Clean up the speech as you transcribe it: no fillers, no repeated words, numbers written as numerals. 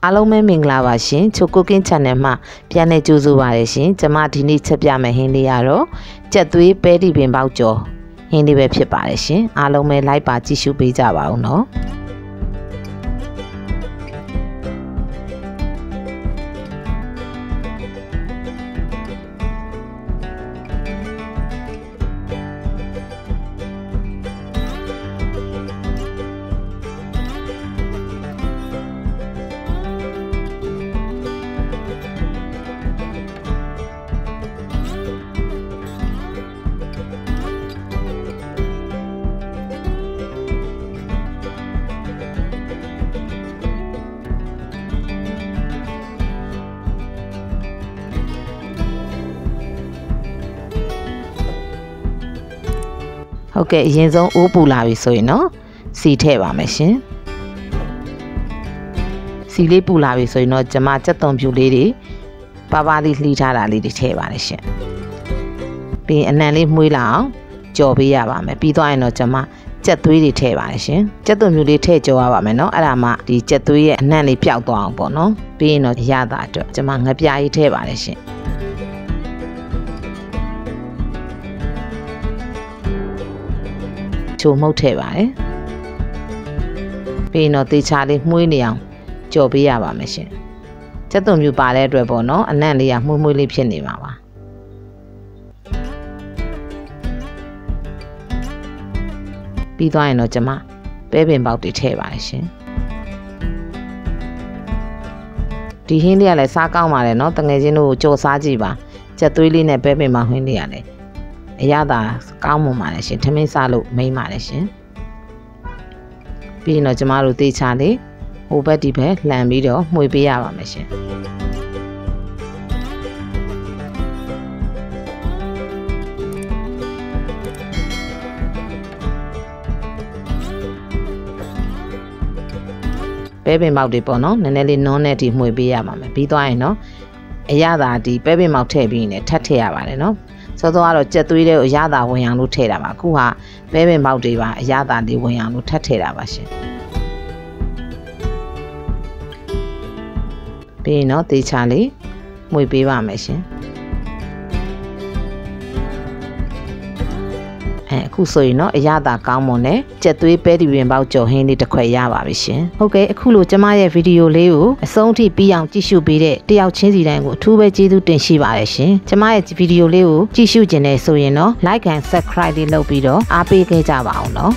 အားလုံးပဲမင်္ဂလာပါရှင်ချိုကိုကင်း channel မှာပြန်လည်ကြိုဆိုပါရရှင်ကျွန်မဒီနေ့ချက်ပြမယ်ဟင်းလေးကတော့ကြက်သွေးပဲတီပင်ပေါက်ကျော်ဟင်းလေးပဲဖြစ်ပါတယ်ရှင်အားလုံးပဲလိုက်ပါကြည့်ရှုပေးကြပါဦးနော်ဟုတ်ကဲ့အရင်ဆုံးအိုးပူလာပြီဆိုရင်တော့စီထည့်ပါမယ်ရှင်စီလေးပူလာပြီဆိုရင်တော့ကျွန်မကြက်သွန်ဖြူလေးတွေပါပါလေးလှီးထားတာလေးတွေထည့်ပါတယ်ရှင်ပြီးအနံလေးမှုေးလာအောင်ကြော်ပေးရပါမယ်ပြီးသွားရင်တော့ကျွန်မကြက်သွေးတွေထည့်ပါတယ်ရှင်ကြက်သွန်ဖြူလေးထည့်ကြော်ရပါမယ်เนาะအဲ့ဒါမှဒီကြက်သွေးရဲ့အနံလေးပျောက်သွားအောင်ပေါ့နော်ပြီးရင်တော့ရတာအတွက်ကျွန်မငပြားကြီးထည့်ပါတယ်ရှင်ချိုမှုတ်ထည့်ပါတယ်ပြီးရင်တော့တေချာလေးမှုေးနေအောင်ကြော်ပေးရပါမယ်ရှင်ကြက်သွန်ဖြူပါတဲ့အတွက်ပေါ့နော်အနံ့လေးကမှုေးလေးဖြစ်နေမှာပါပြီးသွားရင်တော့ကျွန်မပဲပင်ပေါက်တွေထည့်ပါတယ်ရှင်ဒီဟင်းလေးကလည်းစားကောင်းပါတယ်နော်တငယ်ချင်းတို့ကြော်စားကြည့်ပါကြက်သွေးလေးနဲ့ပဲပင်ပေါက်ဟင်းလေးကလည်းအရသာကောင်းမွန်ပါတယ်ရှင်ထမင်းစားလို့မိမ့်ပါတယ်ရှင်ပြီးရင်တော့ကျမတို့တေချာလေးဟိုဘက်ဒီဘက်လှန်ပြီးတော့မှွေပေးရပါမယ်ရှင်ပဲပင်ပေါက်တွေပေါ့နော်နည်းနည်းလေးနုံးနဲ့ဒီမှွေပေးရပါမယ်ပြီးသွားရင်တော့အရသာဒီပဲပင်ပေါက်ထည့်ပြီးရင်ထပ်ထည့်ရပါတယ်နော်စောစောကတော့ကြက်သွေးတွေကိုအရသာဝင်အောင်လို့ထည့်တာပါအခုဟာပဲပင်ပေါက်တွေပါအရသာလေးဝင်အောင်လို့ထပ်ထည့်တာပါရှင်ပြီးရင်တော့တေချာလေးမှွေပေးပါမယ်ရှင်အခုဆိုရင်တော့အရသာကောင်းမွန်တဲ့ကြက်သွေးပဲတီပင်ပေါက်ကျော်ဟင်းလေးတစ်ခွက်ရပါပြီရှင်ဟုတ်ကဲ့အခုလိုကျမရဲ့ဗီဒီယိုလေးကိုအဆုံးထိပြီးအောင်ကြည့်ရှုပေးတဲ့တယောက်ချင်းစီတိုင်းကိုအထူးပဲကျေးဇူးတင်ရှိပါတယ်ရှင်ကျမရဲ့ဗီဒီယိုလေးကိုကြည့်ရှုခြင်းနဲ့ဆိုရင်တော့ like and subscribe လေးလုပ်ပြီးတော့အားပေးခဲ့ကြပါအောင်နော်